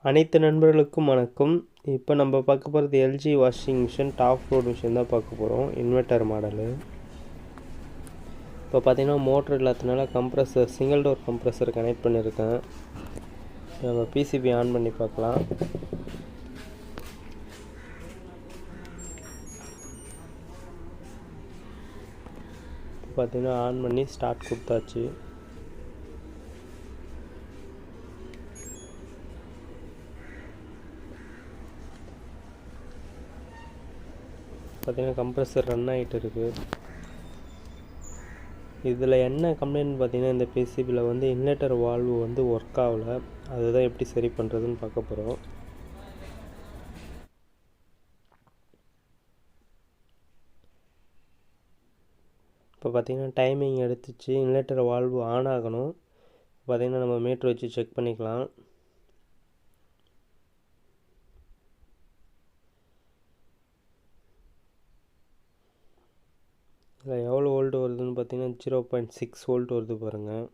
அனைத்து நண்பர்களுக்கும் வணக்கம். இப்போ நம்ம பார்க்க போகிறது LG washing machine top load machine தான் பார்க்க போகிறோம். Inverter model. இப்போ பார்த்தீங்கன்னா மோட்ரு இல்லாததுனால compressor single door compressor connect பண்ணியிருக்கேன். நம்ம பிசிபி ஆன் பண்ணி பார்க்கலாம். பார்த்தீங்கன்னா ஆன் பண்ணி ஸ்டார்ட் கொடுத்தாச்சு. பார்த்தீங்கன்னா கம்ப்ரஸர் ரன் ஆகிட்டு இருக்குது. இதில் என்ன கம்ப்ளைண்ட் பார்த்தீங்கன்னா, இந்த பிசிபியில் வந்து இன்வெர்ட்டர் வால்வு வந்து ஒர்க் ஆகலை. அதுதான் எப்படி சரி பண்ணுறதுன்னு பார்க்க போகிறோம். இப்போ பார்த்தீங்கன்னா டைமிங் எடுத்துச்சு. இன்வெர்ட்டர் வால்வு ஆன் ஆகணும். பார்த்தீங்கன்னா நம்ம மீட்ரு வச்சு செக் பண்ணிக்கலாம். இதில் எவ்வளோ வோல்ட் வருதுன்னு பார்த்தீங்கன்னா 0.6 வோல்ட் வருது பாருங்கள்.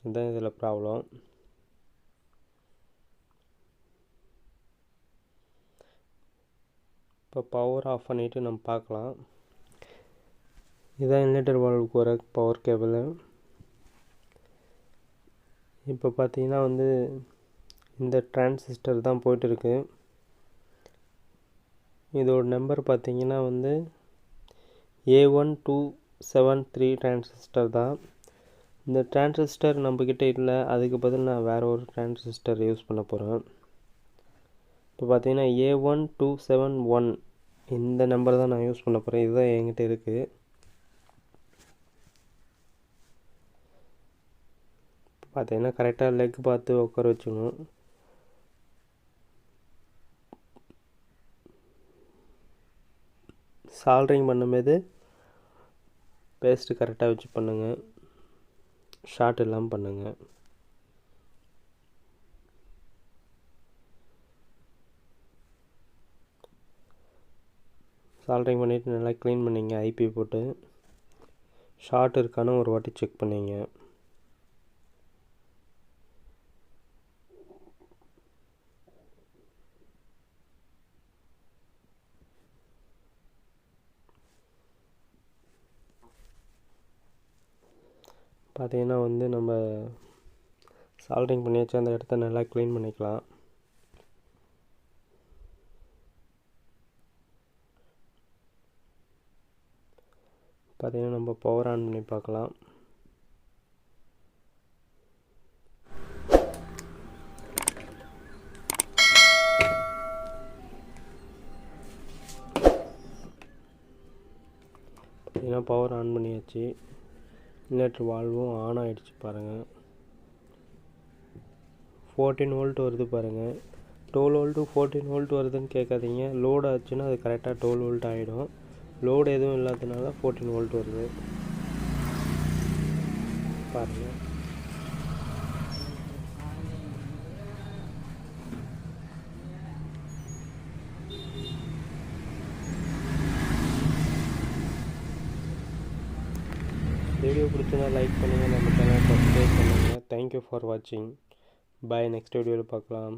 இதுதான் இதில் ப்ராப்ளம். இப்போ பவர் ஆஃப் பண்ணிவிட்டு நம்ம பார்க்கலாம். இதுதான் இன்வெர்ட்டர் வால்வுக்கு வர பவர் கேபிள். இப்போ பார்த்தீங்கன்னா வந்து இந்த டிரான்சிஸ்டர் தான் போயிட்டுருக்கு. இதோட நம்பர் பார்த்தீங்கன்னா வந்து A1273 டிரான்சிஸ்டர் தான். இந்த டிரான்சிஸ்டர் நம்மக்கிட்ட இல்லை. அதுக்கு பதில் நான் வேறு ஒரு டிரான்சிஸ்டர் யூஸ் பண்ண போகிறேன். இப்போ பார்த்தீங்கன்னா A1271 இந்த நம்பர் தான் நான் யூஸ் பண்ண போகிறேன். இதுதான் என்கிட்ட இருக்குது. பார்த்தீங்கன்னா கரெக்டாக லெக் பார்த்து உட்கார வச்சுக்கணும். சால்ட்ரிங் பண்ணும்போது பேஸ்ட்டு கரெக்டாக வச்சு பண்ணுங்கள். ஷார்ட் இல்லாமல் பண்ணுங்கள். சால்ட்ரிங் பண்ணிவிட்டு நல்லா க்ளீன் பண்ணிங்க. ஐபி போட்டு ஷார்ட் இருக்கான்னு ஒரு வாட்டி செக் பண்ணிங்க. பார்த்தீங்கன்னா வந்து நம்ம சால்ட்ரிங் பண்ணி வச்சு அந்த இடத்த நல்லா க்ளீன் பண்ணிக்கலாம். பார்த்தீங்கன்னா நம்ம பவர் ஆன் பண்ணி பார்க்கலாம். பார்த்தீங்கன்னா பவர் ஆன் பண்ணியாச்சு. இன்வெர்ட்டர் வால்வும் ஆன் ஆகிடுச்சு பாருங்கள். 14 வோல்ட் வருது பாருங்கள். 12 வோல்ட்டு 14 வோல்ட் வருதுன்னு கேட்காதீங்க. லோடு ஆச்சுன்னா அது கரெக்டாக 12 வோல்ட் ஆகிடும். லோடு எதுவும் இல்லாததுனால 14 வோல்ட் வருது பாருங்கள். வீடியோ பிடிச்சிருந்தா லைக் பண்ணுங்கள். நம்ம சேனலை சப்ஸ்கிரைப் பண்ணுங்கள். தேங்க்யூ ஃபார் வாட்சிங். பாய். நெக்ஸ்ட் வீடியோவில் பார்க்கலாம்.